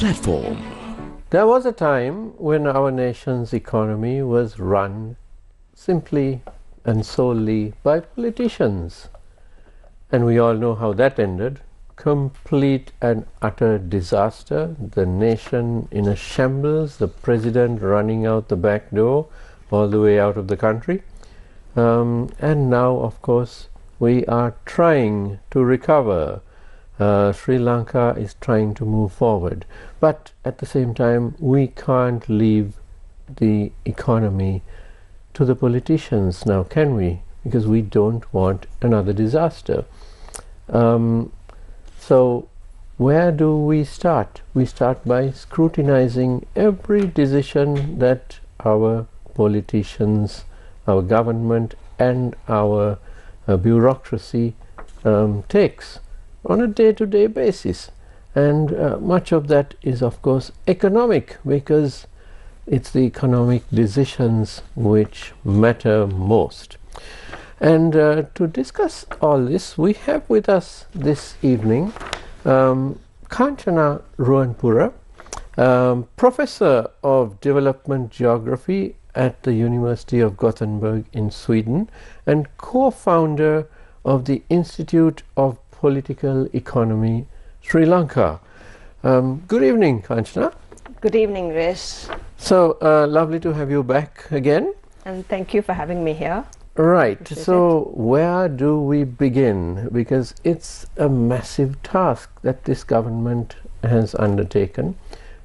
platform. There was a time when our nation's economy was run simply and solely by politicians. And we all know how that ended. Complete and utter disaster, the nation in a shambles, the president running out the back door all the way out of the country. And now, of course, we are trying to recover. Sri Lanka is trying to move forward. But at the same time, we can't leave the economy to the politicians now, can we? Because we don't want another disaster. So where do we start? We start by scrutinizing every decision that our politicians, our government and our bureaucracy takes on a day-to-day basis. And much of that is, of course, economic, because it's the economic decisions which matter most. And to discuss all this, we have with us this evening Kanchana Ruwanpura, Professor of Development Geography at the University of Gothenburg in Sweden and co-founder of the Institute of Political Economy, Sri Lanka. Good evening, Kanchana. Good evening, Rish. So lovely to have you back again. And thank you for having me here. Right. So where do we begin? Because it's a massive task that this government has undertaken.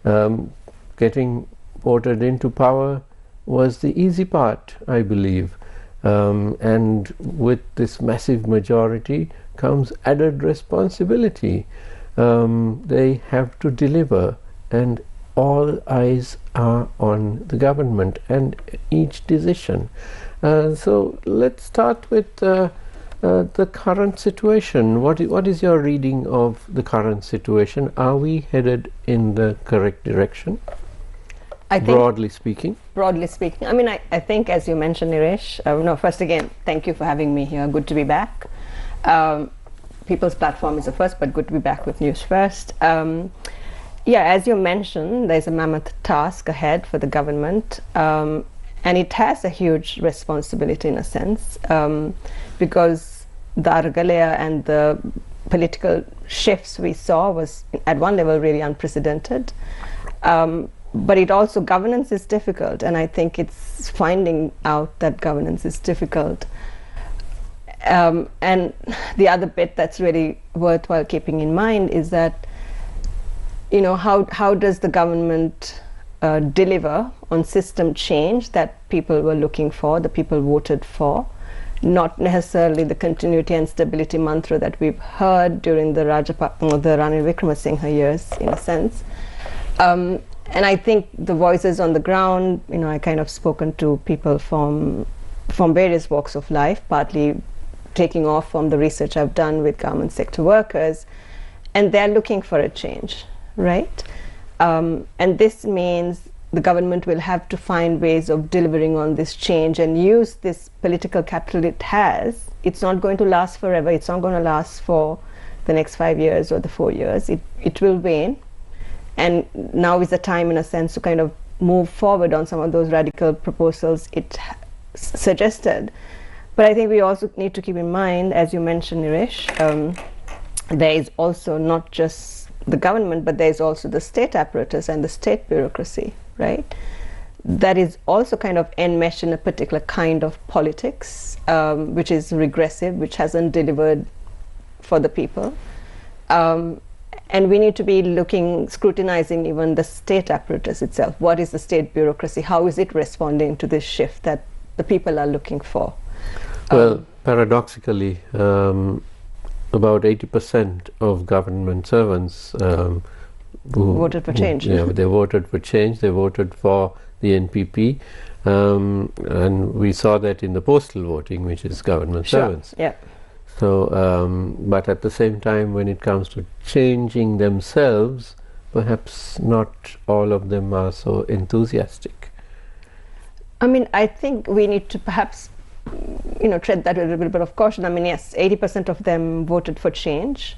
Getting voted into power was the easy part, I believe. And with this massive majority comes added responsibility. They have to deliver, and all eyes are on the government and each decision. So let's start with the current situation. What is your reading of the current situation? Are we headed in the correct direction? Broadly speaking. Broadly speaking. I mean, I think, as you mentioned, Niresh, no, first again, thank you for having me here. Good to be back. People's Platform is the first, but good to be back with Newsfirst. Yeah, as you mentioned, there's a mammoth task ahead for the government. And it has a huge responsibility in a sense, because the Argalaya and the political shifts we saw was at one level really unprecedented. But it also, governance is difficult, and I think it's finding out that governance is difficult. And the other bit that's really worthwhile keeping in mind is that, you know, how does the government deliver on system change that people were looking for, the people voted for, not necessarily the continuity and stability mantra that we've heard during the the Ranil Wickremesinghe years, in a sense. And I think the voices on the ground, you know, I kind of spoken to people from various walks of life, partly taking off from the research I've done with government sector workers, and they're looking for a change, right? And this means the government will have to find ways of delivering on this change and use this political capital it has. It's not going to last forever. It's not going to last for the next 5 years or the 4 years. It will wane. And now is the time, in a sense, to kind of move forward on some of those radical proposals it suggested. But I think we also need to keep in mind, as you mentioned, Niresh, there is also not just the government, but there is also the state apparatus and the state bureaucracy, right? That is also kind of enmeshed in a particular kind of politics, which is regressive, which hasn't delivered for the people. And we need to be scrutinizing even the state apparatus itself. What is the state bureaucracy? How is it responding to this shift that the people are looking for? Well, paradoxically, about 80% of government servants who voted for change. Yeah, they voted for change. They voted for the NPP, and we saw that in the postal voting, which is government servants. Yeah. So, but at the same time, when it comes to changing themselves, perhaps not all of them are so enthusiastic. I mean, I think we need to perhaps, you know, tread that with a little bit of caution. I mean, yes, 80% of them voted for change,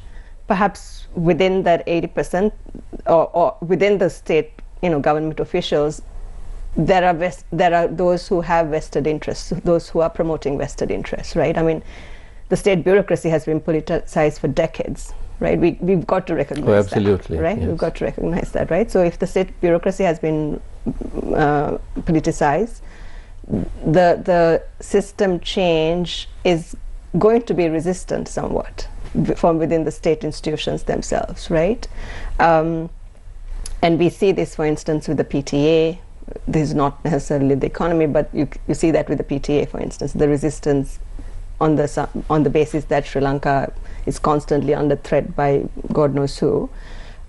perhaps within that 80% or within the state, government officials, there are those who have vested interests, those who are promoting vested interests, right? I mean, the state bureaucracy has been politicized for decades, right? We've got to recognize absolutely, that, right? yes. We've got to recognize that, right? So if the state bureaucracy has been politicized, the system change is going to be resistant somewhat from within the state institutions themselves, right? And we see this, for instance, with the PTA. This is not necessarily the economy, but you see that with the PTA, for instance, the resistance on the basis that Sri Lanka is constantly under threat by God knows who.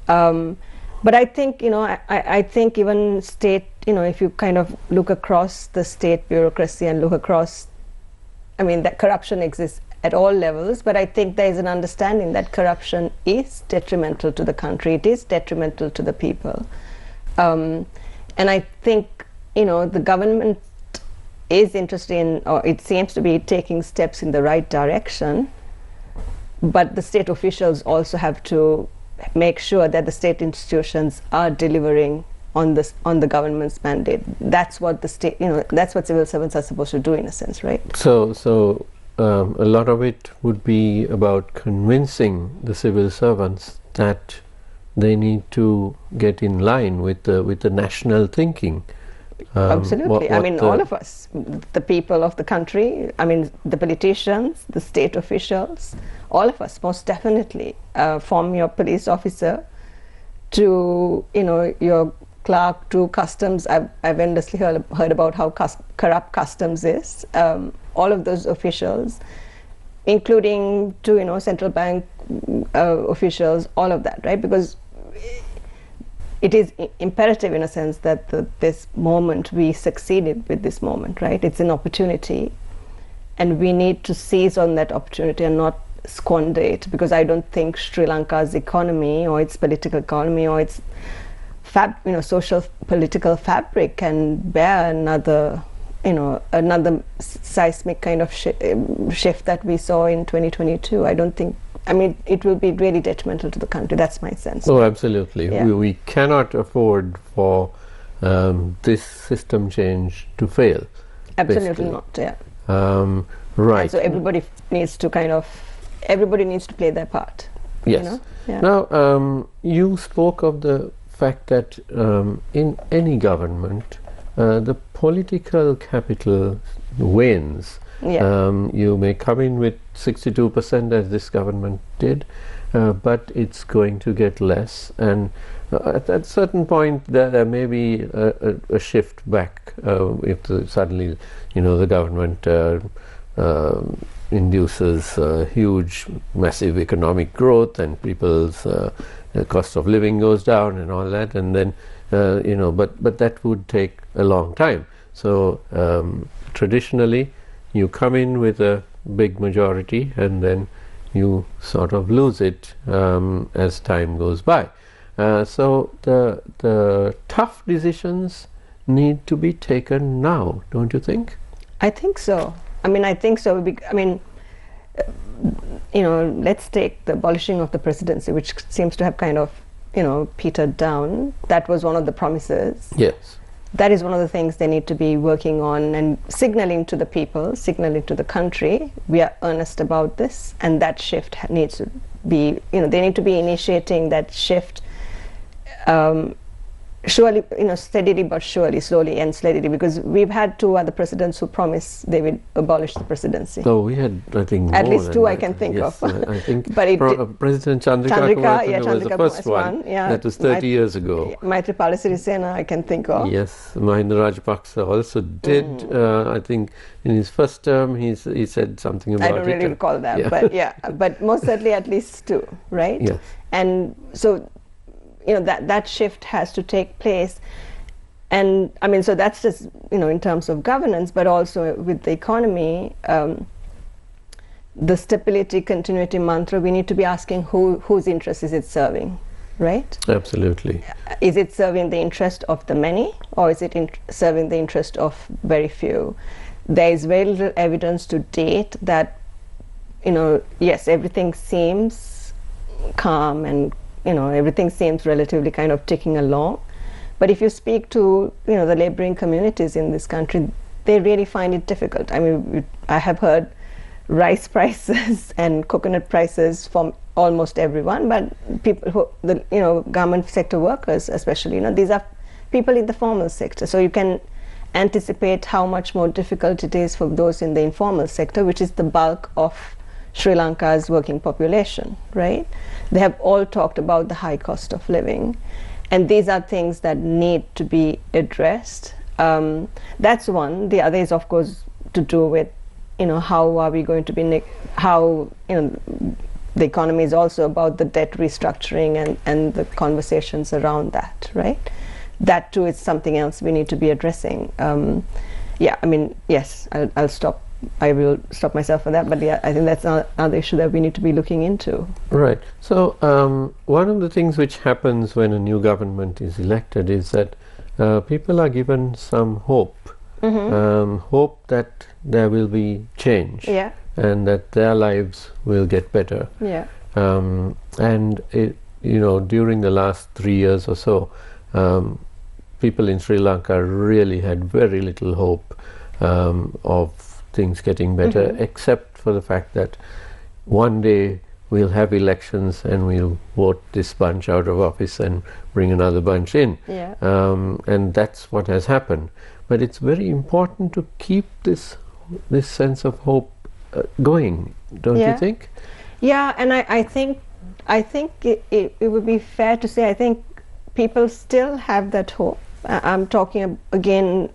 But I think, I think even state, if you kind of look across the state bureaucracy and look across, I mean, that corruption exists at all levels, but I think there is an understanding that corruption is detrimental to the country, it is detrimental to the people. And I think, the government is interested in, or it seems to be taking steps in the right direction, but the state officials also have to make sure that the state institutions are delivering on the government's mandate. That's what the state, that's what civil servants are supposed to do, in a sense, right? So a lot of it would be about convincing the civil servants that they need to get in line with the national thinking. Absolutely. I mean, all of us, the people of the country, I mean, the politicians, the state officials, all of us, most definitely, from your police officer to, your clerk to customs. I've endlessly heard about how corrupt customs is. All of those officials, including to, central bank officials, all of that, right? Because it is imperative, in a sense, that this moment, we succeeded with this moment, right? It's an opportunity, and we need to seize on that opportunity and not squander it, because I don't think Sri Lanka's economy or its political economy or its social political fabric can bear another seismic kind of shift that we saw in 2022. I don't think, I mean, it will be really detrimental to the country. That's my sense. Oh, absolutely. Yeah. We cannot afford for this system change to fail. Absolutely basically. not, yeah. Right. And so everybody needs to play their part. Yes. Yeah. Now, you spoke of the fact that in any government, the political capital wanes. Yeah. You may come in with 62% as this government did, but it's going to get less, and at a certain point there may be a shift back if suddenly the government induces huge massive economic growth and people's cost of living goes down and all that, and then but that would take a long time. So traditionally you come in with a big majority and then you sort of lose it as time goes by. So the tough decisions need to be taken now, don't you think? I think so. I mean, let's take the abolishing of the presidency, which seems to have kind of, petered down. That was one of the promises. Yes. That is one of the things they need to be working on and signaling to the people, signaling to the country, we are earnest about this, and that shift needs to be, they need to be initiating that shift surely, steadily but surely, slowly and steadily, because we've had two other presidents who promised they would abolish the presidency. So we had, I think, at more least than two that. I can think yes, of. I think but President Chandrika was the first one. Yeah. That was 30 years ago. Maithripala Sirisena I can think of. Yes, Mahinda Rajapaksa also did. I think in his first term he said something about it. I don't really recall that, but most certainly at least two, right? Yes. And so, that shift has to take place. And I mean, so that's just, in terms of governance, but also with the economy, the stability, continuity mantra, we need to be asking whose interest is it serving, right? Absolutely. Is it serving the interest of the many, or is it serving the interest of very few? There is very little evidence to date that, yes, everything seems calm, and everything seems relatively kind of ticking along. But if you speak to the laboring communities in this country, they really find it difficult. I mean, I have heard rice prices and coconut prices from almost everyone, but people who government sector workers especially, these are people in the formal sector. So you can anticipate how much more difficult it is for those in the informal sector, which is the bulk of Sri Lanka's working population, right? They have all talked about the high cost of living, and these are things that need to be addressed. That's one. The other is, of course, to do with how are we going to be the economy is also about the debt restructuring and the conversations around that, right? That too is something else we need to be addressing. Yeah, I mean, yes, I'll stop. I will stop myself for that, but yeah, I think that's another issue that we need to be looking into. Right. So one of the things which happens when a new government is elected is that people are given some hope, hope that there will be change, and that their lives will get better. Yeah. And during the last 3 years or so, people in Sri Lanka really had very little hope of things getting better, except for the fact that one day we'll have elections and we'll vote this bunch out of office and bring another bunch in. Yeah. And that's what has happened. But it's very important to keep this sense of hope going, don't you think? Yeah, and I think it would be fair to say I think people still have that hope. I'm talking again,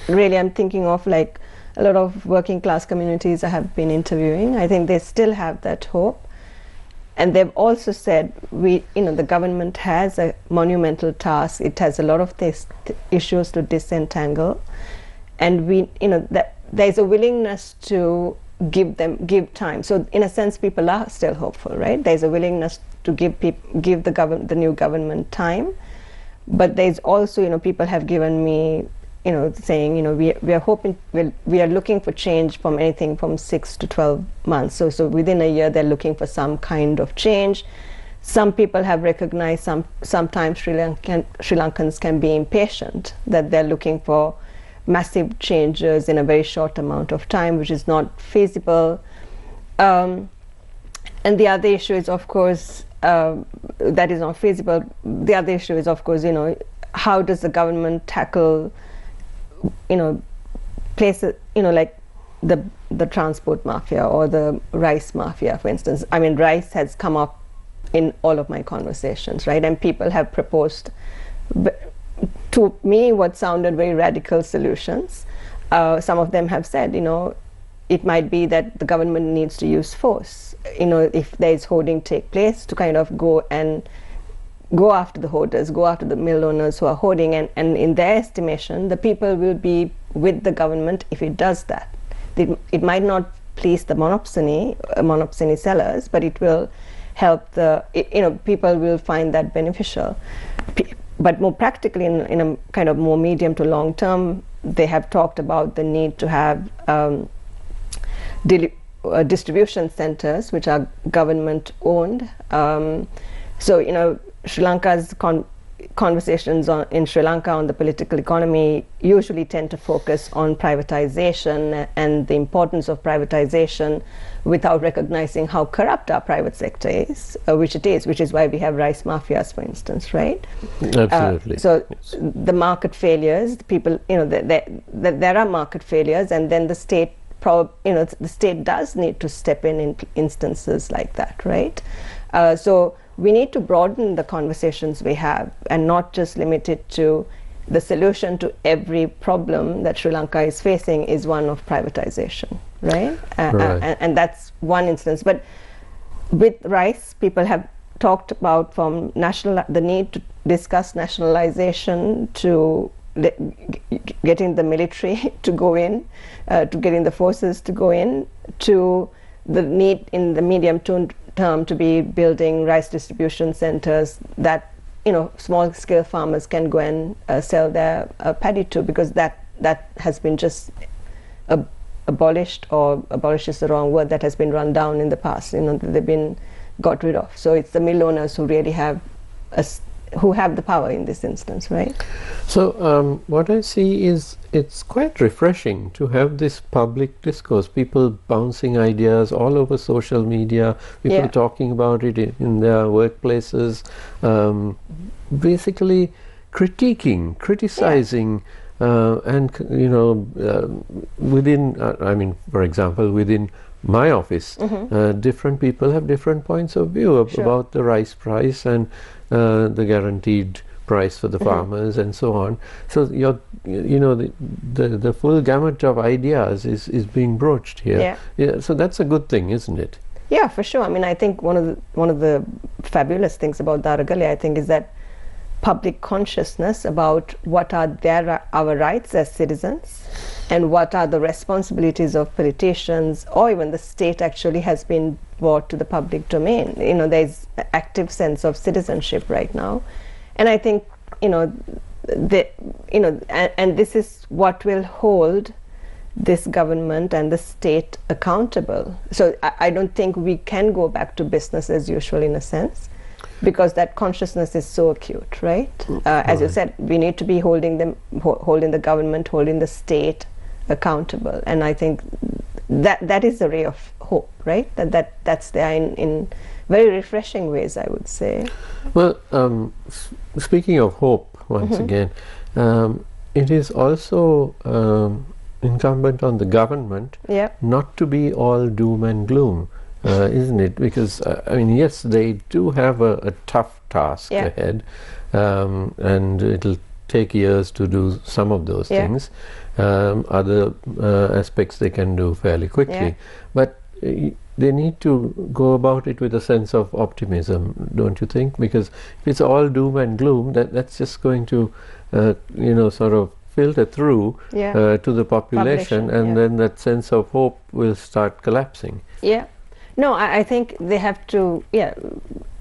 really I'm thinking of like a lot of working class communities I have been interviewing. I think they still have that hope. And they've also said the government has a monumental task. It has a lot of these issues to disentangle, and that there's a willingness to give time. So in a sense, people are still hopeful, right? There's a willingness to give the new government time, but there's also people have given me saying we are hoping we are looking for change from anything from 6 to 12 months. So within a year they're looking for some kind of change. Some people have recognized sometimes Sri Lankans can be impatient, that they're looking for massive changes in a very short amount of time, which is not feasible. And the other issue is, of course, that is not feasible. The other issue is, of course, how does the government tackle places, like the transport mafia or the rice mafia, for instance. I mean, rice has come up in all of my conversations, right? And people have proposed, to me, what sounded very radical solutions. Some of them have said, it might be that the government needs to use force, if there is hoarding take place, to kind of go after the hoarders, go after the mill owners who are hoarding, and in their estimation, the people will be with the government if it does that. It might not please the monopsony sellers, but it will help people will find that beneficial. But more practically, in a kind of more medium to long term, they have talked about the need to have distribution centers which are government owned. So Sri Lanka's conversations in Sri Lanka on the political economy usually tend to focus on privatization and the importance of privatization without recognizing how corrupt our private sector is, which is why we have rice mafias, for instance, right? Absolutely. So the market failures, people, there are market failures, and then the state, the state does need to step in instances like that, right? So we need to broaden the conversations we have and not just limit it to the solution to every problem that Sri Lanka is facing is one of privatization, right? And that's one instance. But with rice, people have talked about from the need to discuss nationalization to getting the military to go in, to getting the forces to go in, to the need in the medium term to be building rice distribution centers that small scale farmers can go and sell their paddy to, because that has been just abolished, or abolish is the wrong word, that has been run down in the past. They've been got rid of. So it's the mill owners who really have who have the power in this instance, right? So what I see is it's quite refreshing to have this public discourse, people bouncing ideas all over social media, people talking about it in their workplaces, basically critiquing, criticizing, and within, I mean, for example, within my office, different people have different points of view about the rice price and the guaranteed price for the farmers and so on. So the full gamut of ideas is being broached here. So that's a good thing, isn't it? Yeah, for sure. I mean, I think one of the fabulous things about Daragali, I think, is that public consciousness about what are our rights as citizens and what are the responsibilities of politicians or even the state actually has been brought to the public domain. There's an active sense of citizenship right now, and I think and this is what will hold this government and the state accountable. So I don't think we can go back to business as usual in a sense, because that consciousness is so acute, right? As you said, we need to be holding the government, holding the state accountable, and I think that is a ray of hope, right? That's there in very refreshing ways, I would say. Well, speaking of hope, once again, it is also incumbent on the government not to be all doom and gloom. Isn't it? Because I mean, yes, they do have a tough task ahead, and it'll take years to do some of those things. Other aspects they can do fairly quickly, but they need to go about it with a sense of optimism, don't you think? Because if it's all doom and gloom, that's just going to sort of filter through to the population, and then that sense of hope will start collapsing. No, I think they have to, I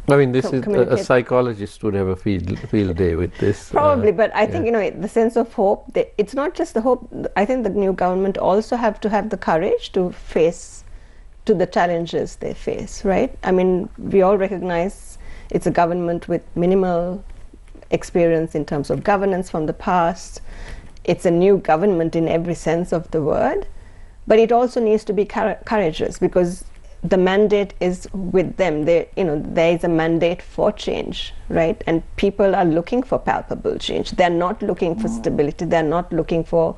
mean, this is a psychologist would have a field day with this. Probably, but I think, the sense of hope, it's not just the hope. I think the new government also have to have the courage to face to the challenges they face, right? I mean, we all recognize it's a government with minimal experience in terms of governance from the past. It's a new government in every sense of the word, but it also needs to be courageous, because the mandate is with them. There is a mandate for change, right? And people are looking for palpable change. They're not looking for stability. They're not looking for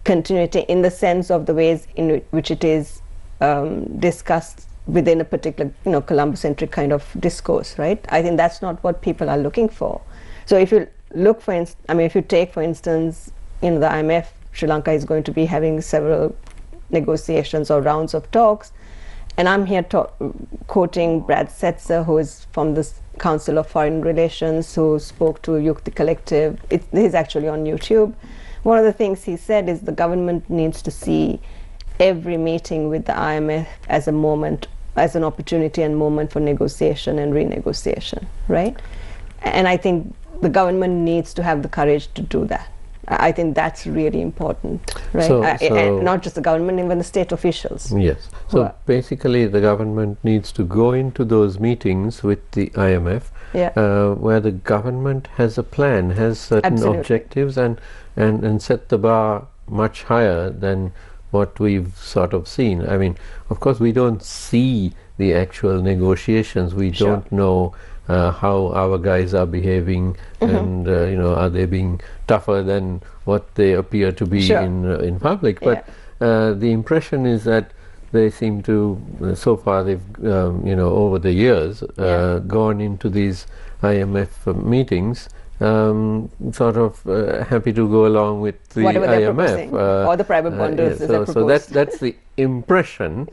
continuity in the sense of the ways in which it is discussed within a particular, Colombo-centric kind of discourse, right? I think that's not what people are looking for. So if you look if you take, for instance, the IMF, Sri Lanka is going to be having several negotiations or rounds of talks. And I'm here quoting Brad Setzer, who is from the Council of Foreign Relations, who spoke to Yukti Collective. He's actually on YouTube. One of the things he said is the government needs to see every meeting with the IMF as a moment, as an opportunity and moment for negotiation and renegotiation, right? And I think the government needs to have the courage to do that. I think that's really important, right? And not just the government, even the state officials. Yes. So basically the government needs to go into those meetings with the IMF where the government has a plan, has certain objectives, and set the bar much higher than what we've sort of seen. I mean, of course, we don't see the actual negotiations. We don't know how our guys are behaving, and are they being tougher than what they appear to be in public. But the impression is that they seem to, so far they've over the years gone into these IMF meetings sort of happy to go along with the whatever IMF or the private bonders. So that's the impression,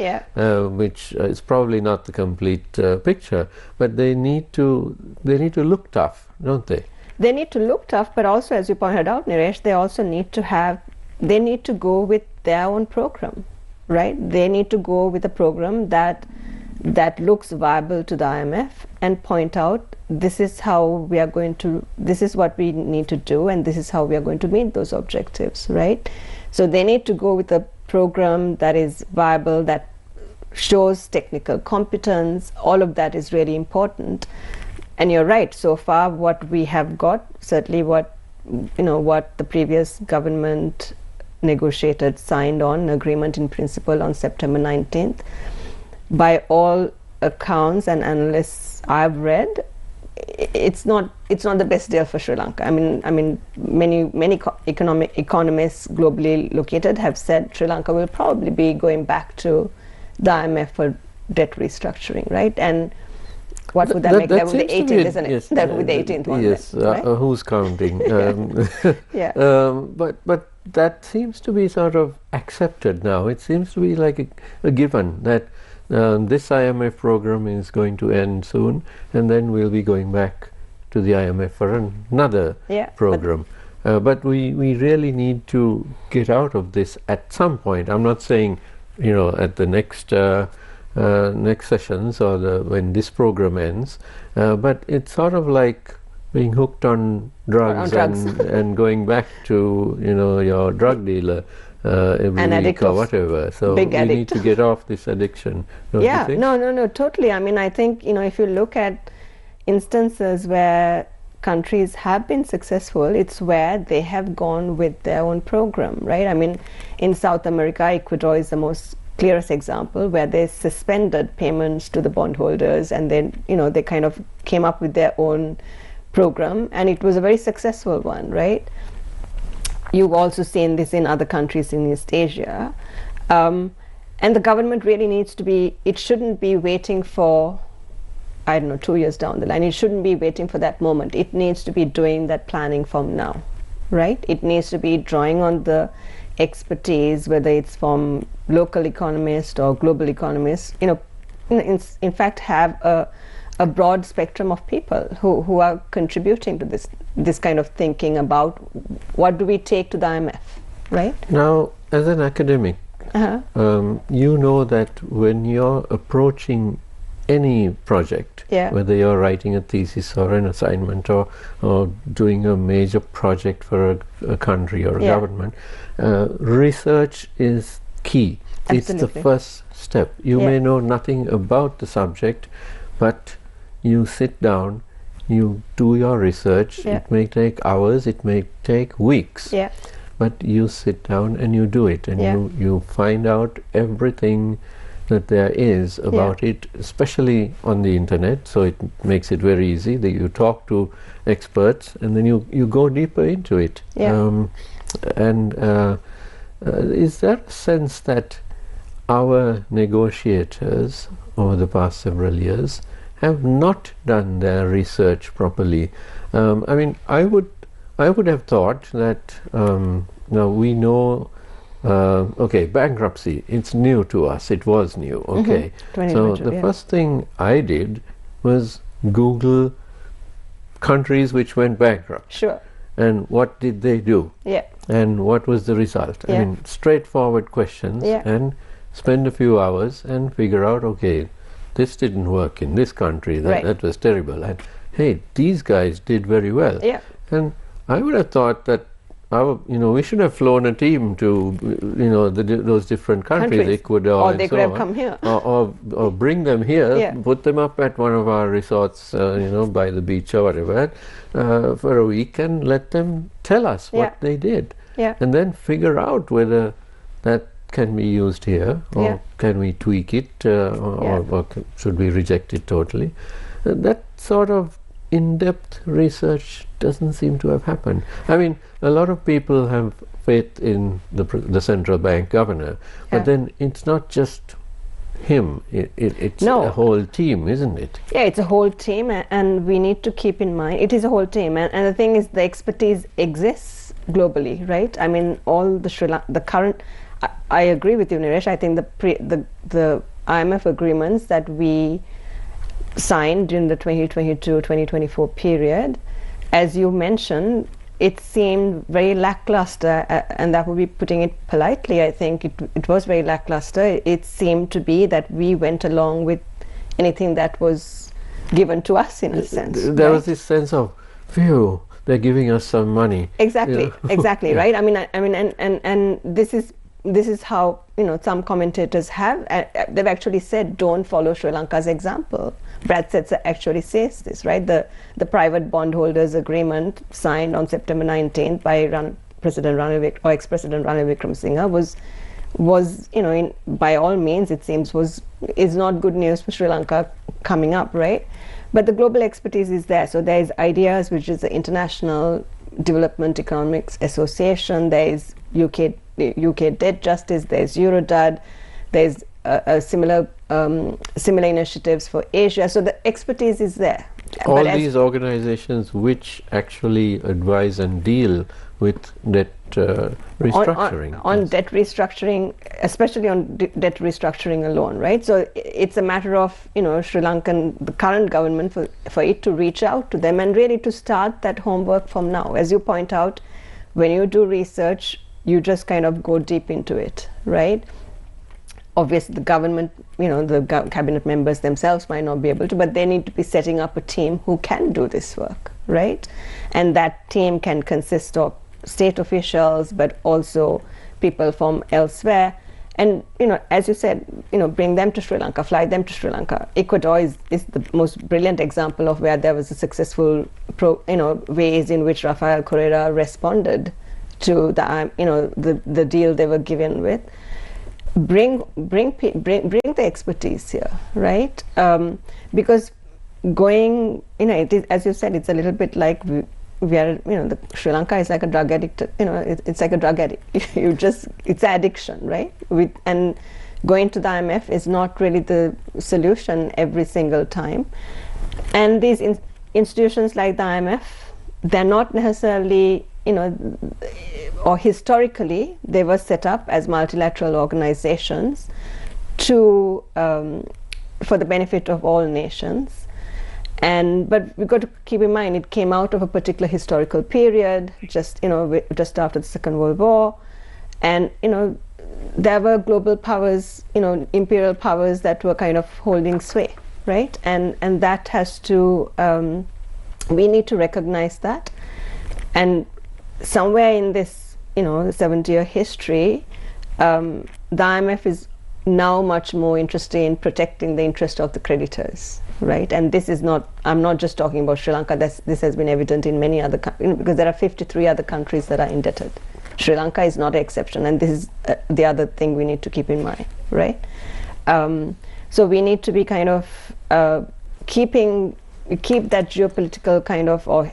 which is probably not the complete picture. But they need to look tough, don't they? They need to look tough, but also, as you pointed out, Niresh, they also need to go with their own program, right? They need to go with a program that looks viable to the IMF and point out this is what we need to do, and this is how we are going to meet those objectives, right? So they need to go with a program that is viable, that shows technical competence. All of that is really important. And you're right, so far what we have got, certainly what the previous government negotiated, signed on an agreement in principle on September 19th, by all accounts and analysts I've read, it's not the best deal for Sri Lanka. I mean, many economists globally located have said Sri Lanka will probably be going back to the IMF for debt restructuring, right? And what would that make? That would be the 18th, isn't it? Yes, that would be the 18th one. Yes, then, right? Who's counting? Yeah. But that seems to be sort of accepted now. It seems to be like a given that this IMF program is going to end soon, and then we'll be going back to the IMF for another program. But we really need to get out of this at some point. I'm not saying, at the next sessions or when this program ends, but it's sort of like being hooked on drugs, and going back to your drug dealer every week or whatever. So we need to get off this addiction. Don't you think? No, totally. I mean, I think if you look at instances where countries have been successful, it's where they have gone with their own program, right? I mean, in South America, Ecuador is the most clearest example, where they suspended payments to the bondholders, and then they kind of came up with their own program, and it was a very successful one, right? You've also seen this in other countries in East Asia, and the government really needs to be, it shouldn't be waiting for, 2 years down the line. It shouldn't be waiting for that moment. It needs to be doing that planning from now, right? It needs to be drawing on the expertise, whether it's from local economists or global economists, in fact have a broad spectrum of people who are contributing to this kind of thinking about what do we take to the IMF, right? Now, as an academic, you know that when you're approaching any project, whether you're writing a thesis or an assignment or doing a major project for a country or a government, research is key. Absolutely. It's the first step. You may know nothing about the subject, but you sit down, you do your research. It may take hours, it may take weeks, but you sit down and you do it, and you find out everything that there is about it, especially on the internet, so it makes it very easy that you talk to experts, and then you go deeper into it. Is there a sense that our negotiators over the past several years have not done their research properly? I mean, I would have thought that now we know, bankruptcy, it's new to us. It was new. So the first thing I did was Google countries which went bankrupt. Sure. And what did they do? And what was the result? I mean, straightforward questions, and spend a few hours and figure out, this didn't work in this country, that was terrible, and hey, these guys did very well. And I would have thought that we should have flown a team to those different countries, Ecuador, or and they so could have on, come here, or bring them here, put them up at one of our resorts, by the beach or whatever, for a week, and let them tell us what they did, and then figure out whether that can be used here, or can we tweak it, or should we reject it totally. That sort of in-depth research doesn't seem to have happened. I mean, a lot of people have faith in the central bank governor, but then it's not just him, it's a whole team, isn't it? It's a whole team, and we need to keep in mind it is a whole team, and the thing is, the expertise exists globally, right? I mean, all the current, I agree with you, Niresh. I think the IMF agreements that we signed in the 2022-2024 period, as you mentioned, it seemed very lackluster, and that would be putting it politely. I think it was very lackluster. It seemed to be that we went along with anything that was given to us, in a sense. There was this sense of, phew, they're giving us some money. Exactly, exactly, right? I mean, and this is this is how, some commentators have, they've actually said, don't follow Sri Lanka's example. Brad Setzer actually says this, right? The private bondholders agreement signed on September 19th by ex-President Ranil Wickremesinghe was by all means, it seems, is not good news for Sri Lanka coming up, right? But the global expertise is there. So there is IDEAS, which is the International Development Economics Association. There is UK Debt Justice. There is Eurodad. There is similar initiatives for Asia. So the expertise is there. All these organizations which actually advise and deal with debt restructuring. On debt restructuring, especially on debt restructuring alone, right? So it's a matter of, Sri Lankan, the current government, for it to reach out to them and really to start that homework from now. As you point out, when you do research, you just kind of go deep into it, right? Obviously, the government, the cabinet members themselves might not be able to, but they need to be setting up a team who can do this work, right? And that team can consist of state officials, but also people from elsewhere. And, as you said, bring them to Sri Lanka, fly them to Sri Lanka. Ecuador is the most brilliant example of where there was a successful, ways in which Rafael Correa responded to the deal they were given with. Bring the expertise here, right? Because going, it is, as you said, it's a little bit like we are, Sri Lanka is like a drug addict. It's like a drug addict. It's an addiction, right? And going to the IMF is not really the solution every single time. And these institutions like the IMF, they're not necessarily, or historically, they were set up as multilateral organizations to for the benefit of all nations. But we've got to keep in mind, it came out of a particular historical period, just after the Second World War, and there were global powers, imperial powers that were kind of holding sway, right? And that has to, we need to recognize that, and somewhere in this, the 70-year history, the IMF is now much more interested in protecting the interest of the creditors, right? And this is not, I'm not just talking about Sri Lanka, this has been evident in many other countries, because there are 53 other countries that are indebted. Sri Lanka is not an exception, and this is the other thing we need to keep in mind, right? So we need to be kind of keep that geopolitical kind of, or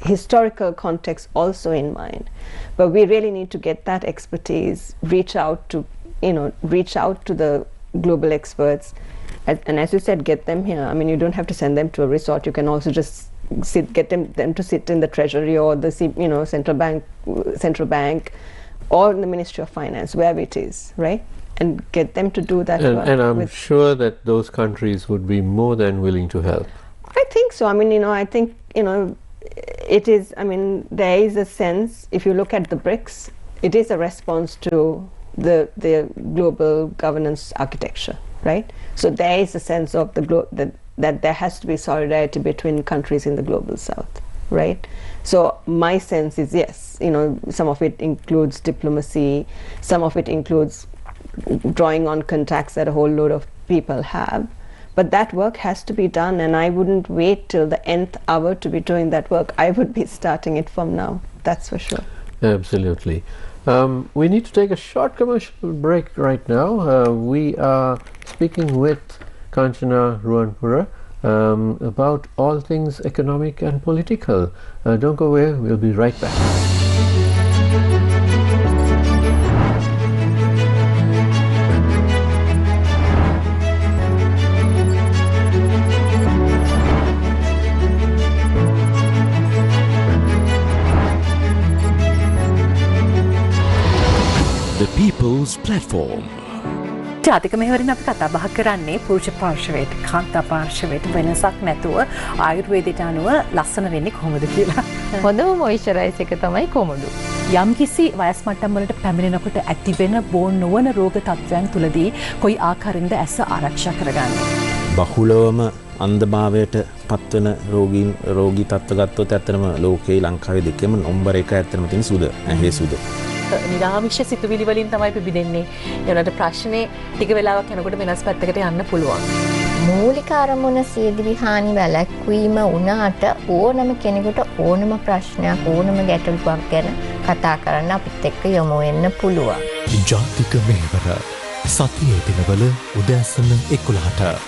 historical context also in mind. But we really need to get that expertise, reach out to the global experts, and as you said, get them here. I mean, you don't have to send them to a resort. You can also just get them to sit in the Treasury or the central bank, or in the Ministry of Finance, wherever it is, right? And get them to do that work. And I'm sure that those countries would be more than willing to help. I think so. I mean, I think, it is, I mean, there is a sense, if you look at the BRICS, it is a response to the global governance architecture, right? So there is a sense of that there has to be solidarity between countries in the global south, right? So my sense is, yes, some of it includes diplomacy, some of it includes drawing on contacts that a whole load of people have, but that work has to be done, and I wouldn't wait till the nth hour to be doing that work. I would be starting it from now, that's for sure. Absolutely. We need to take a short commercial break right now. We are speaking with Kanchana Ruwanpura about all things economic and political. Don't go away, we'll be right back. The People's Platform. ජාතික මෙහෙවරින් අපි කතා බහ කරන්නේ පුරුෂ පාර්ශවයට කාන්තා පාර්ශවයට වෙනසක් නැතුව ආයුර්වේදයට අනුව ලස්සන වෙන්නේ කොහොමද කියලා. හොඳම මොයිස්චරයිස් එක තමයි කොමඩු. යම්කිසි වයස් මට්ටම් වලට පැමිණෙනකොට ඇතිවෙන බෝන් නොවන රෝග තත්ත්වයන් තුලදී කොයි ආකාරයෙන්ද ඇස ආරක්ෂා කරගන්නේ? බහුලවම අන්ධභාවයට පත්වන රෝගී තත්ත්ව ගත්තොත් ඇත්තටම ලෝකයේ ලංකාවේ දෙකම නම්බර 1 ඇත්තටම තියෙන සුද ඇහි සුද. නිරාමිෂ සිතුවිලි වලින් තමයි පිබිදෙන්නේ. ඒ වුණාට ප්‍රශ්නේ ටික වෙලාවක් යනකොට වෙනස් පැත්තකට යන්න පුළුවන්. මූලික අරමුණ සියදිවි හානි වැළැක්වීම වුණාට ඕනම කෙනෙකුට ඕනම ප්‍රශ්නයක් ඕනම ගැටලුවක් ගැන කතා කරන්න අපිත් එක්ක යොමු වෙන්න පුළුවන්. ජාතික මෙහෙවර සතියේ දිනවල උදෑසන 11ට.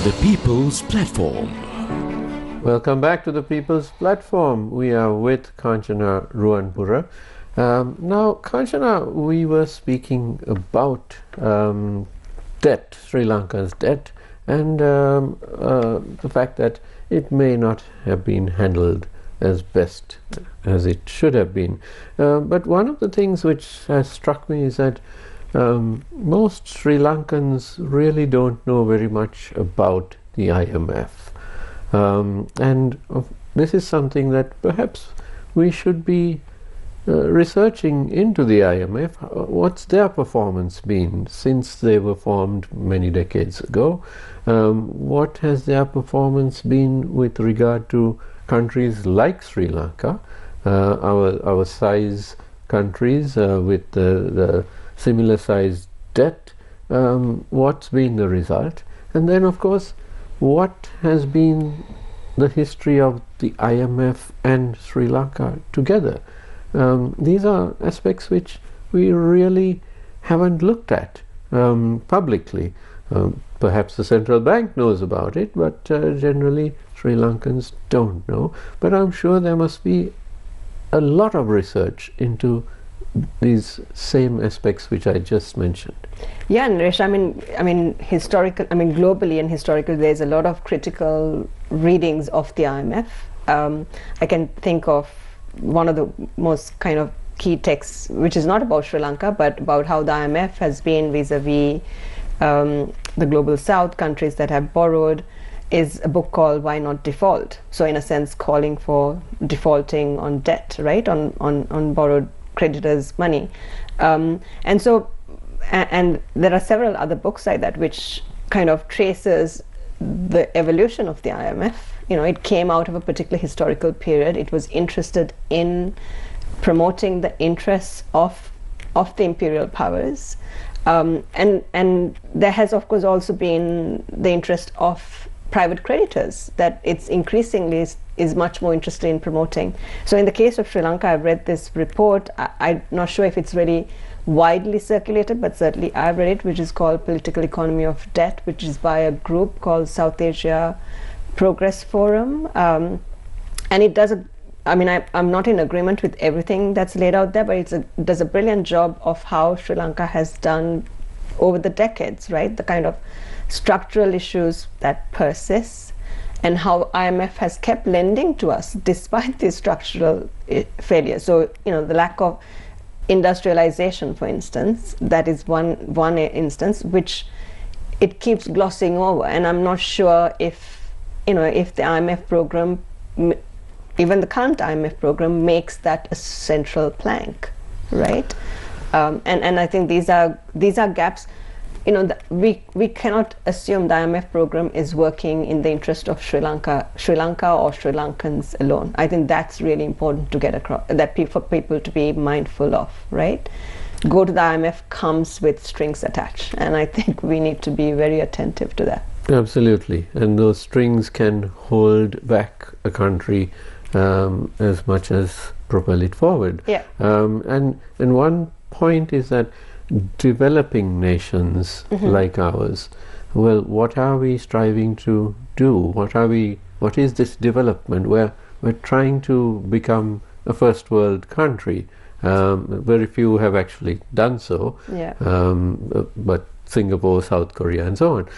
The People's Platform. Welcome back to the People's Platform. We are with Kanchana Ruwanpura. Now, Kanchana, we were speaking about debt, Sri Lanka's debt, and the fact that it may not have been handled as best as it should have been. But one of the things which has struck me is that most Sri Lankans really don't know very much about the IMF. And this is something that perhaps we should be researching into the IMF. What's their performance been since they were formed many decades ago? What has their performance been with regard to countries like Sri Lanka, our size countries with the similar sized debt? What's been the result? And then, of course, what has been the history of the IMF and Sri Lanka together? These are aspects which we really haven't looked at publicly. Perhaps the central bank knows about it, but generally Sri Lankans don't know. But I'm sure there must be a lot of research into these same aspects which I just mentioned. Yeah, Naresh, I mean, globally and historically, there's a lot of critical readings of the IMF. I can think of one of the most kind of key texts, which is not about Sri Lanka, but about how the IMF has been vis-a-vis the global south countries that have borrowed, is a book called Why Not Default? So in a sense, calling for defaulting on debt, right, on borrowed creditors' money. And there are several other books like that which kind of traces the evolution of the IMF. You know, it came out of a particular historical period. It was interested in promoting the interests of the imperial powers. And there has, of course, also been the interest of private creditors that it's increasingly is much more interested in promoting. So in the case of Sri Lanka, I've read this report. I'm not sure if it's really widely circulated, but certainly I've read it, which is called Political Economy of Debt, which is by a group called South Asia Progress Forum. And it does I'm not in agreement with everything that's laid out there, but it does a brilliant job of how Sri Lanka has done over the decades, right? The kind of structural issues that persist, and how IMF has kept lending to us despite these structural failures. So, you know, the lack of industrialization, for instance, that is one instance which it keeps glossing over. And I'm not sure if the IMF program, even the current IMF program, makes that a central plank, right? And I think these are gaps. You know, we cannot assume the IMF program is working in the interest of Sri Lanka or Sri Lankans alone. I think that's really important to get across, for people to be mindful of, right? Go to the IMF comes with strings attached, and I think we need to be very attentive to that. Absolutely, and those strings can hold back a country as much as propel it forward. Yeah. And one point is that developing nations like ours, well, what are we striving to do? What is this development where we're trying to become a first world country? Very few have actually done so. Yeah. But Singapore, South Korea, and so on.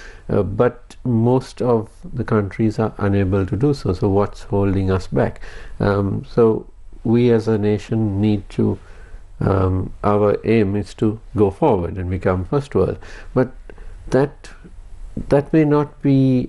But most of the countries are unable to do so. So what's holding us back? So we as a nation need to, our aim is to go forward and become first world. But that may not be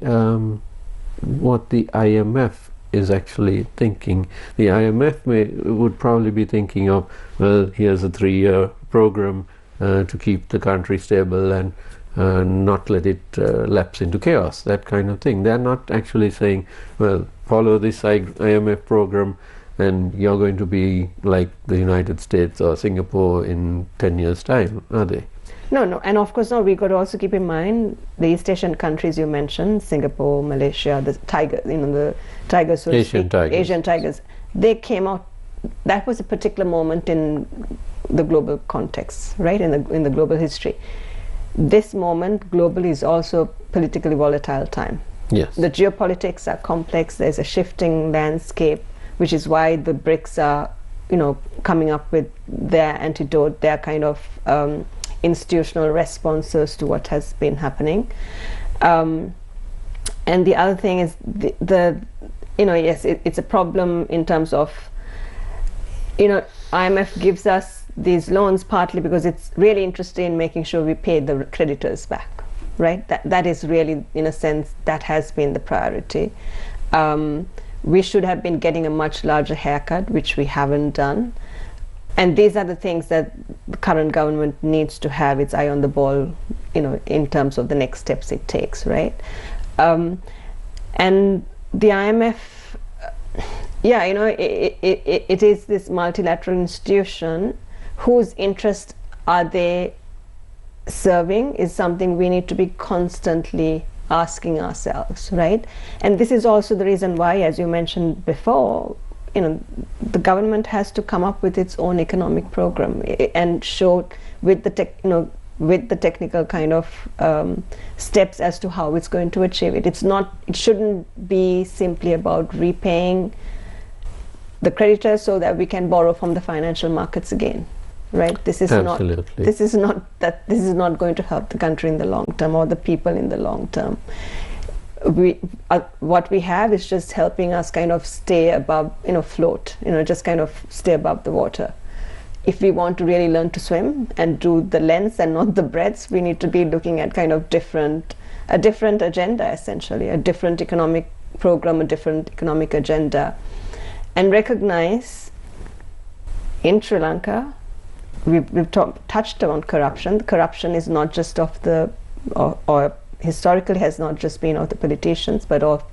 what the IMF is actually thinking. The IMF would probably be thinking of, well, here's a 3-year program to keep the country stable and not let it lapse into chaos, that kind of thing. They're not actually saying, well, follow this IMF program and you're going to be like the United States or Singapore in 10 years' time, are they? No, and of course, no, we got to also keep in mind the East Asian countries you mentioned, Singapore, Malaysia, the tiger, the tigers, so to speak, Asian tigers, they came out, that was a particular moment in the global context, right, in the global history. This moment globally is also politically volatile time. Yes. The geopolitics are complex, there's a shifting landscape, which is why the BRICS are, coming up with their antidote, their kind of institutional responses to what has been happening. And the other thing is yes, it's a problem in terms of, IMF gives us these loans partly because it's really interested in making sure we pay the creditors back, right? That is really, in a sense, that has been the priority. We should have been getting a much larger haircut, which we haven't done. And these are the things that the current government needs to have its eye on the ball, in terms of the next steps it takes, right? And the IMF, it is this multilateral institution whose interests are they serving is something we need to be constantly asking ourselves, right? And this is also the reason why, as you mentioned before, the government has to come up with its own economic program and show with the technical kind of steps as to how it's going to achieve it. It shouldn't be simply about repaying the creditors so that we can borrow from the financial markets again, right? This is Absolutely. This is not going to help the country in the long term or the people in the long term. What we have is just helping us kind of stay above, float, just kind of stay above the water. If we want to really learn to swim and do the lengths and not the breadths, we need to be looking at kind of a different agenda, essentially, a different economic program, a different economic agenda, and recognize in Sri Lanka, we've touched on corruption. Corruption is not just of or historically has not just been of the politicians, but of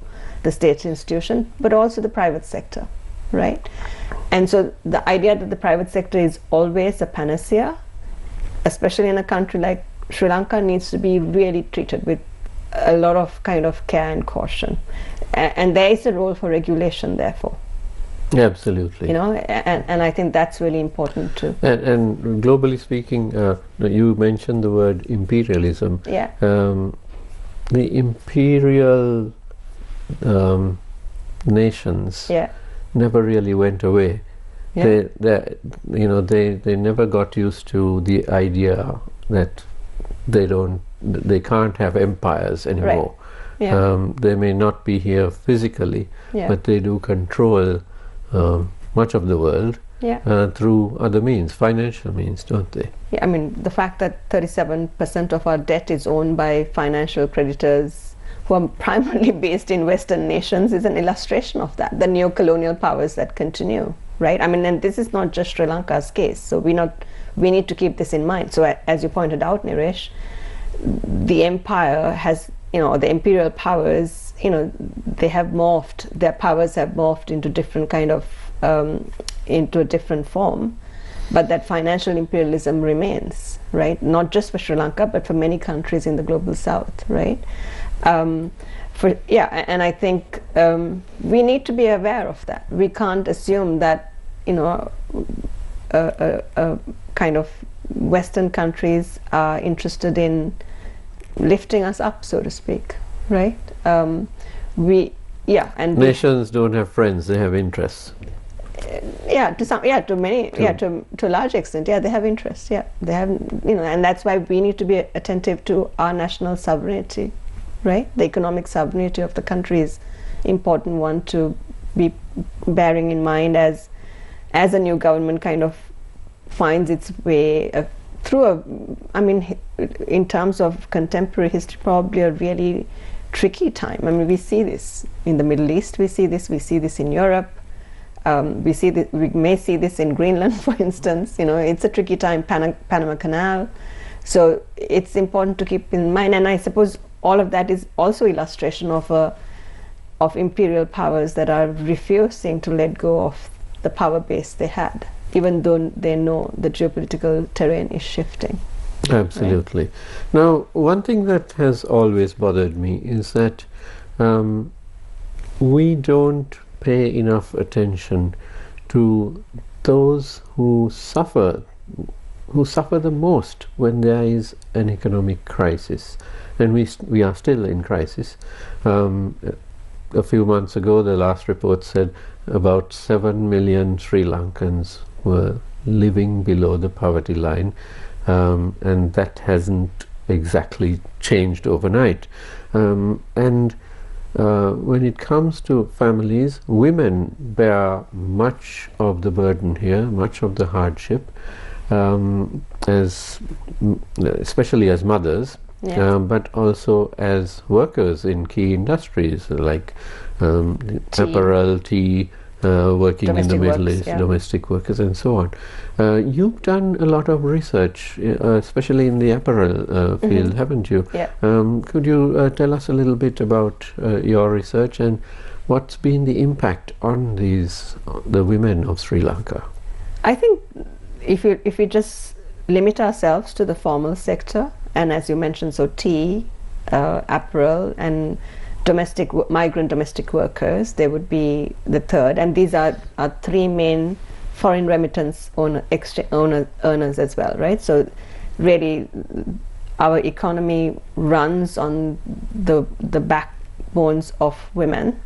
the state institution, but also the private sector, right? And so the idea that the private sector is always a panacea, especially in a country like Sri Lanka, needs to be really treated with a lot of kind of care and caution. And there is a role for regulation, therefore. Absolutely. And I think that's really important too. And globally speaking, you mentioned the word imperialism. Yeah. The imperial nations never really went away. Yeah. They never got used to the idea that they can't have empires anymore. Right. Yeah. They may not be here physically, but they do control much of the world through other means, financial means, don't they? Yeah, I mean, the fact that 37% of our debt is owned by financial creditors who are primarily based in Western nations is an illustration of that, the neo-colonial powers that continue, right? I mean, and this is not just Sri Lanka's case, so we need to keep this in mind. So as you pointed out, Niresh, the empire has, the imperial powers, they have morphed, their powers have morphed into different kind of, into a different form, but that financial imperialism remains, right? Not just for Sri Lanka, but for many countries in the global south, right? And I think we need to be aware of that. We can't assume that, kind of Western countries are interested in lifting us up, so to speak, right? Nations don't have friends; they have interests. To a large extent, they have interests. Yeah, they have, and that's why we need to be attentive to our national sovereignty, right? The economic sovereignty of the country is important one to be bearing in mind as a new government kind of finds its way through in terms of contemporary history, probably a really tricky time. I mean, we see this in the Middle East, we see this in Europe, we may see this in Greenland, for instance. It's a tricky time, Panama Canal. So it's important to keep in mind, and I suppose all of that is also illustration of imperial powers that are refusing to let go of the power base they had, even though they know the geopolitical terrain is shifting. Absolutely. Right? Now, one thing that has always bothered me is that we don't pay enough attention to those who suffer the most when there is an economic crisis, and we are still in crisis. A few months ago, the last report said about 7 million Sri Lankans were living below the poverty line, and that hasn't exactly changed overnight. And when it comes to families, women bear much of the burden here, much of the hardship, especially as mothers, but also as workers in key industries like apparel, tea, working domestic in the Middle works, East, domestic workers, and so on. You've done a lot of research, especially in the apparel field, haven't you? Yeah. Could you tell us a little bit about your research and what's been the impact on the women of Sri Lanka? I think if we just limit ourselves to the formal sector, and as you mentioned, so tea, apparel, and migrant domestic workers, they would be the third, and these are three main foreign remittance earners as well, right? So really our economy runs on the backbones of women,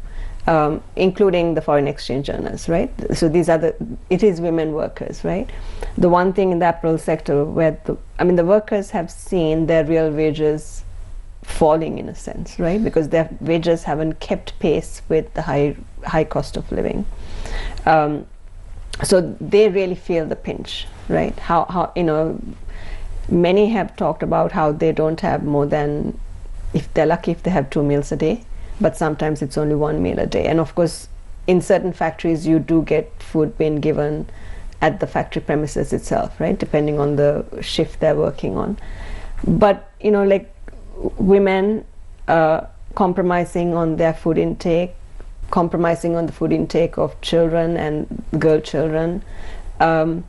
including the foreign exchange earners, right? So it is women workers, right? The one thing in the apparel sector where the workers have seen their real wages falling in a sense, right? Because their wages haven't kept pace with the high cost of living. So they really feel the pinch, right? How many have talked about how they don't have more than, if they're lucky, if they have 2 meals a day, but sometimes it's only 1 meal a day. And of course, in certain factories, you do get food being given at the factory premises itself, right? Depending on the shift they're working on. But, like women compromising on their food intake, compromising on the food intake of children and girl children. And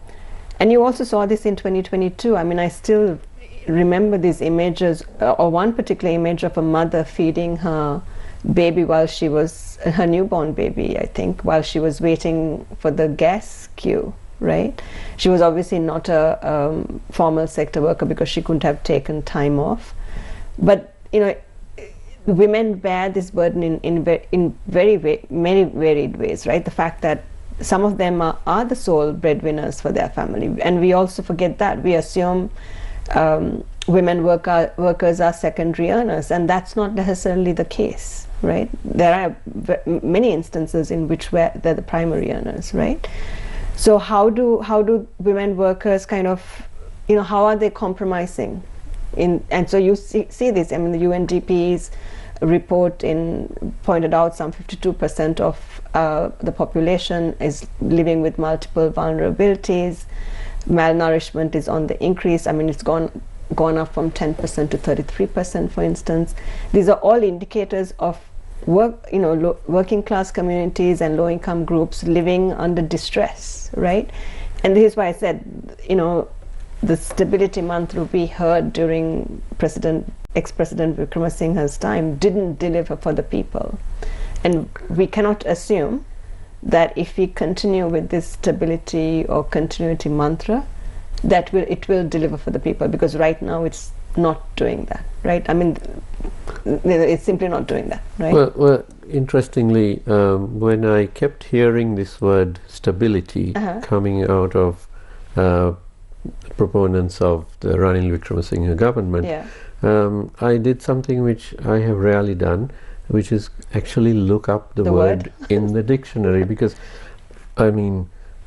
you also saw this in 2022. I still remember these images, or one particular image of a mother feeding her baby while she was, her newborn baby, I think, while she was waiting for the gas queue, right? She was obviously not a formal sector worker because she couldn't have taken time off. But, women bear this burden in many varied ways, right? The fact that some of them are the sole breadwinners for their family, and we also forget that. We assume women workers are secondary earners, and that's not necessarily the case, right? There are many instances in which they're the primary earners, right? So how do women workers kind of, how are they compromising? And so you see this. The UNDP's report pointed out some 52% of the population is living with multiple vulnerabilities. Malnourishment is on the increase. It's gone up from 10% to 33%, for instance. These are all indicators of working class communities and low income groups living under distress, right? And this is why I said, the stability mantra we heard during ex-President Wickremesinghe's time didn't deliver for the people. And we cannot assume that if we continue with this stability or continuity mantra, that it will deliver for the people, because right now it's not doing that, right? It's simply not doing that, right? Well, interestingly, when I kept hearing this word stability coming out of proponents of the Ranil Wickremesinghe government, I did something which I have rarely done, which is actually look up the word in the dictionary, because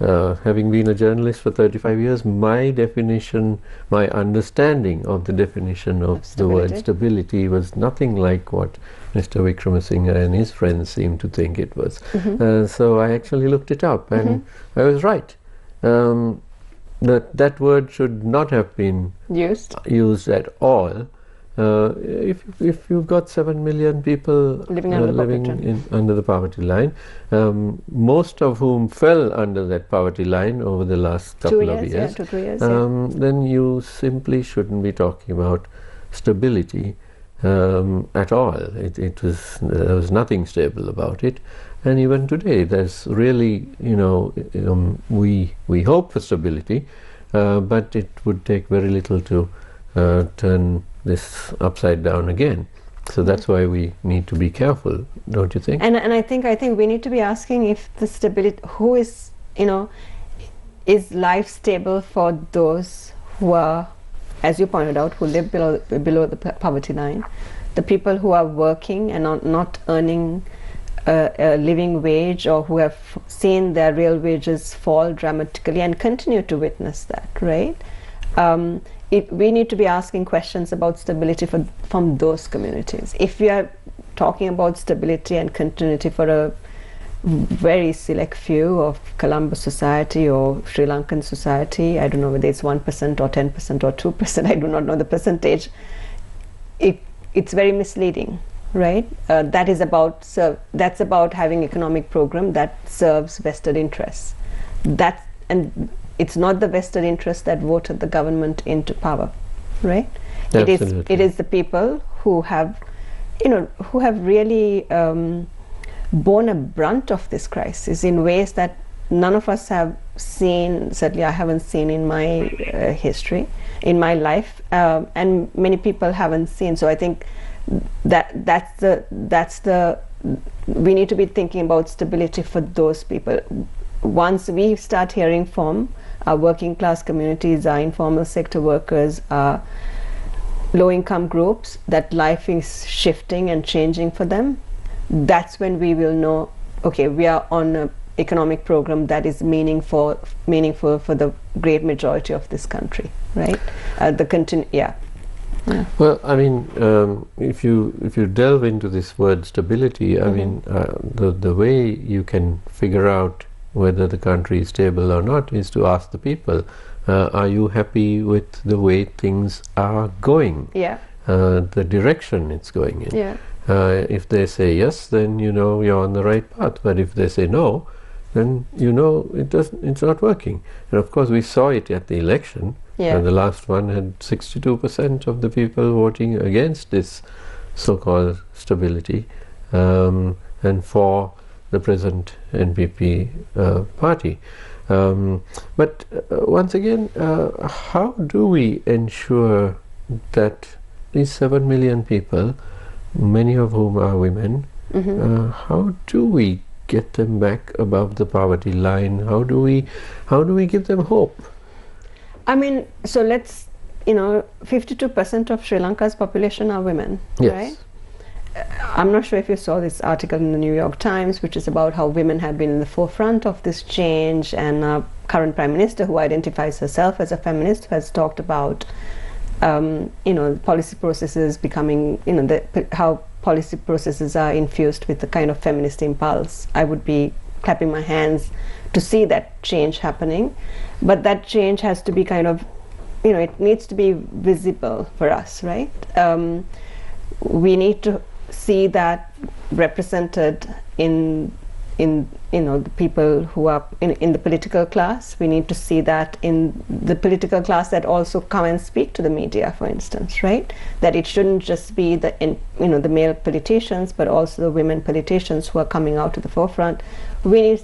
Having been a journalist for 35 years, my definition, my understanding of the definition of the word stability was nothing like what Mr. Wickramasinghe and his friends seemed to think it was. So I actually looked it up, and I was right. That word should not have been used at all. If you've got 7 million people living under the poverty line, most of whom fell under that poverty line over the last couple of years, 2 years, then you simply shouldn't be talking about stability at all. There was nothing stable about it, and even today there's really, we hope for stability, but it would take very little to turn this upside down again. So that's why we need to be careful, don't you think? And I think we need to be asking if the stability, who is, is life stable for those who are, as you pointed out, who live below the poverty line, the people who are working and not earning a living wage, or who have seen their real wages fall dramatically and continue to witness that, right? We need to be asking questions about stability from those communities. If we are talking about stability and continuity for a very select few of Colombo society or Sri Lankan society, I don't know whether it's 1% or 10% or 2%, I do not know the percentage, it's very misleading, right? That's about having economic program that serves vested interests. And it's not the vested interest that voted the government into power, right? Absolutely. It is the people who have really borne a brunt of this crisis in ways that none of us have seen. Certainly I haven't seen in my history, in my life, and many people haven't seen. So I think that's the we need to be thinking about stability for those people. Once we start hearing from our working class communities, our informal sector workers, our low income groups, that life is shifting and changing for them, that's when we will know, okay, we are on an economic program that is meaningful for the great majority of this country, right? Well, I mean, if you delve into this word stability, I mean, the way you can figure out whether the country is stable or not is to ask the people, are you happy with the way things are going? The direction it's going in. If they say yes, then you're on the right path. But if they say no, then it's not working. And of course we saw it at the election. The last one had 62% of the people voting against this so-called stability, and for the present NPP party. But once again, how do we ensure that these 7 million people, many of whom are women, how do we get them back above the poverty line? How do we give them hope? I mean, so let's, 52% of Sri Lanka's population are women, right? I'm not sure if you saw this article in the New York Times, which is about how women have been in the forefront of this change, and our current Prime Minister, who identifies herself as a feminist, has talked about, policy processes becoming, how policy processes are infused with the kind of feminist impulse. I would be clapping my hands to see that change happening, but that change has to be kind of, it needs to be visible for us, right? We need to see that represented in the people who are in the political class. We need to see that in the political class that also come and speak to the media, for instance, right? That it shouldn't just be the male politicians, but also the women politicians who are coming out to the forefront. We need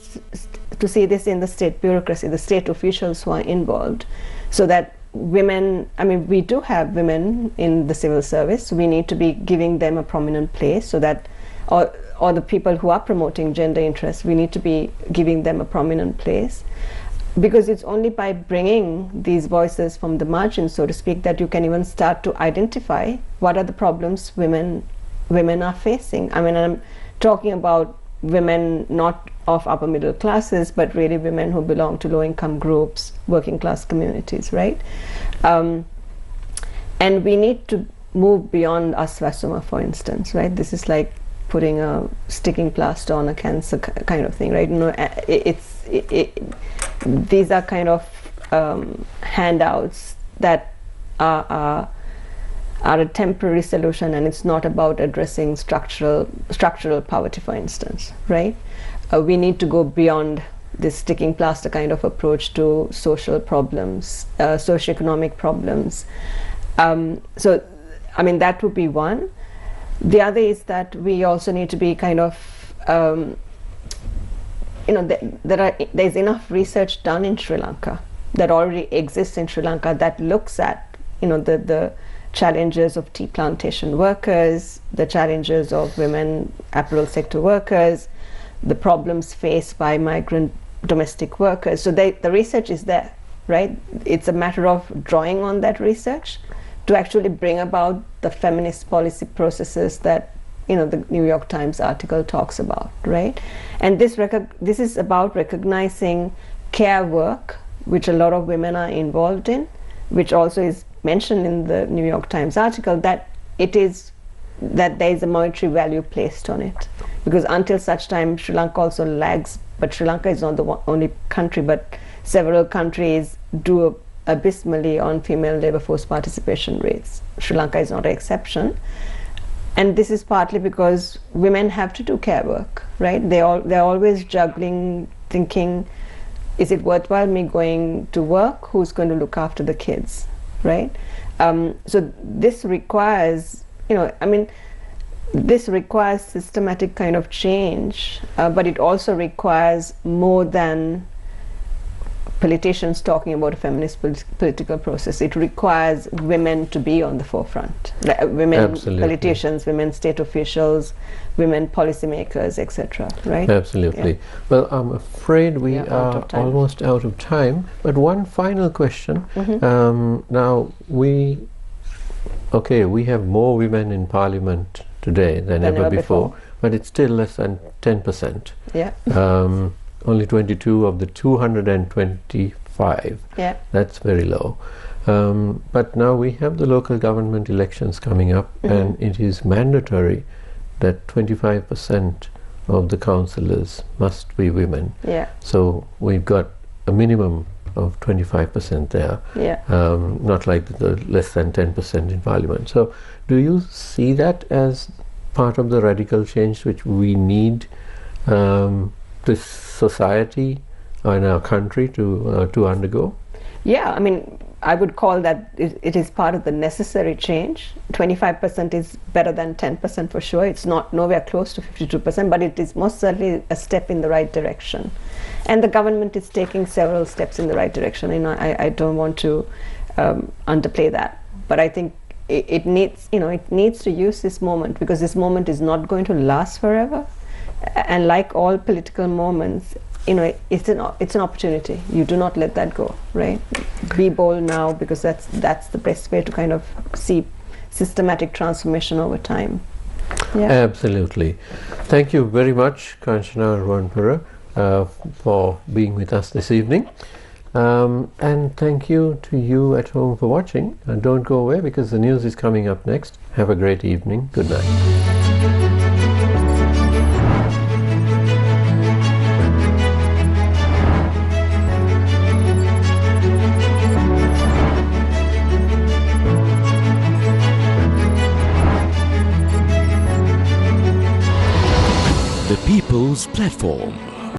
to see this in the state bureaucracy, the state officials who are involved, so that women, I mean, we do have women in the civil service. We need to be giving them a prominent place, so that, or the people who are promoting gender interests, we need to be giving them a prominent place, because it's only by bringing these voices from the margins, so to speak, that you can even start to identify what are the problems women are facing. I mean, I'm talking about women not of upper middle classes, but really women who belong to low income groups, working class communities, right? And we need to move beyond aswasoma, for instance, right? This is like putting a sticking plaster on a cancer kind of thing, right? You know, these are kind of handouts that are a temporary solution, and it's not about addressing structural poverty, for instance, right? We need to go beyond this sticking plaster kind of approach to social problems, socioeconomic problems. So, I mean, that would be one. The other is that we also need to be kind of, you know, there's enough research done in Sri Lanka that already exists in Sri Lanka that looks at, you know, the challenges of tea plantation workers, the challenges of women apparel sector workers, the problems faced by migrant domestic workers. So the research is there, right? It's a matter of drawing on that research to actually bring about the feminist policy processes that, you know, the New York Times article talks about, right? And this is about recognizing care work, which a lot of women are involved in, which also is mentioned in the New York Times article, that there is a monetary value placed on it. Because until such time, Sri Lanka also lags, but Sri Lanka is not the only country, but several countries do abysmally on female labor force participation rates. Sri Lanka is not an exception. And this is partly because women have to do care work, right? They're always juggling, thinking, is it worthwhile me going to work? Who's going to look after the kids, right? So this requires, you know, I mean, this requires systematic kind of change, but it also requires more than politicians talking about a feminist political process. It requires women to be on the forefront. Women Absolutely. Politicians, women state officials, women policymakers, etc. Right? Absolutely. Yeah. Well, I'm afraid we are out are of time. almost out of time. But one final question. Now, we have more women in Parliament today than ever before, but it's still less than 10%. Yeah. Only 22 of the 225. Yeah. That's very low. But now we have the local government elections coming up, and it is mandatory that 25% of the councillors must be women. Yeah. So we've got a minimum of 25% there. Yeah. Not like the less than 10% in Parliament. So do you see that as part of the radical change which we need this society in our country to undergo? Yeah, I mean, I would call that it is part of the necessary change. 25% is better than 10% for sure. It's not nowhere close to 52%, but it is most certainly a step in the right direction. And the government is taking several steps in the right direction. You know, I don't want to underplay that, but I think it needs, you know, it needs to use this moment, because this moment is not going to last forever. And like all political moments, you know, it's an opportunity. You do not let that go, right? Be bold now, because that's the best way to kind of see systematic transformation over time. Yeah. Absolutely. Thank you very much, Kanchana Ruwanpura, for being with us this evening. And thank you to you at home for watching. And don't go away, because the news is coming up next. Have a great evening. Good night. The People's Platform.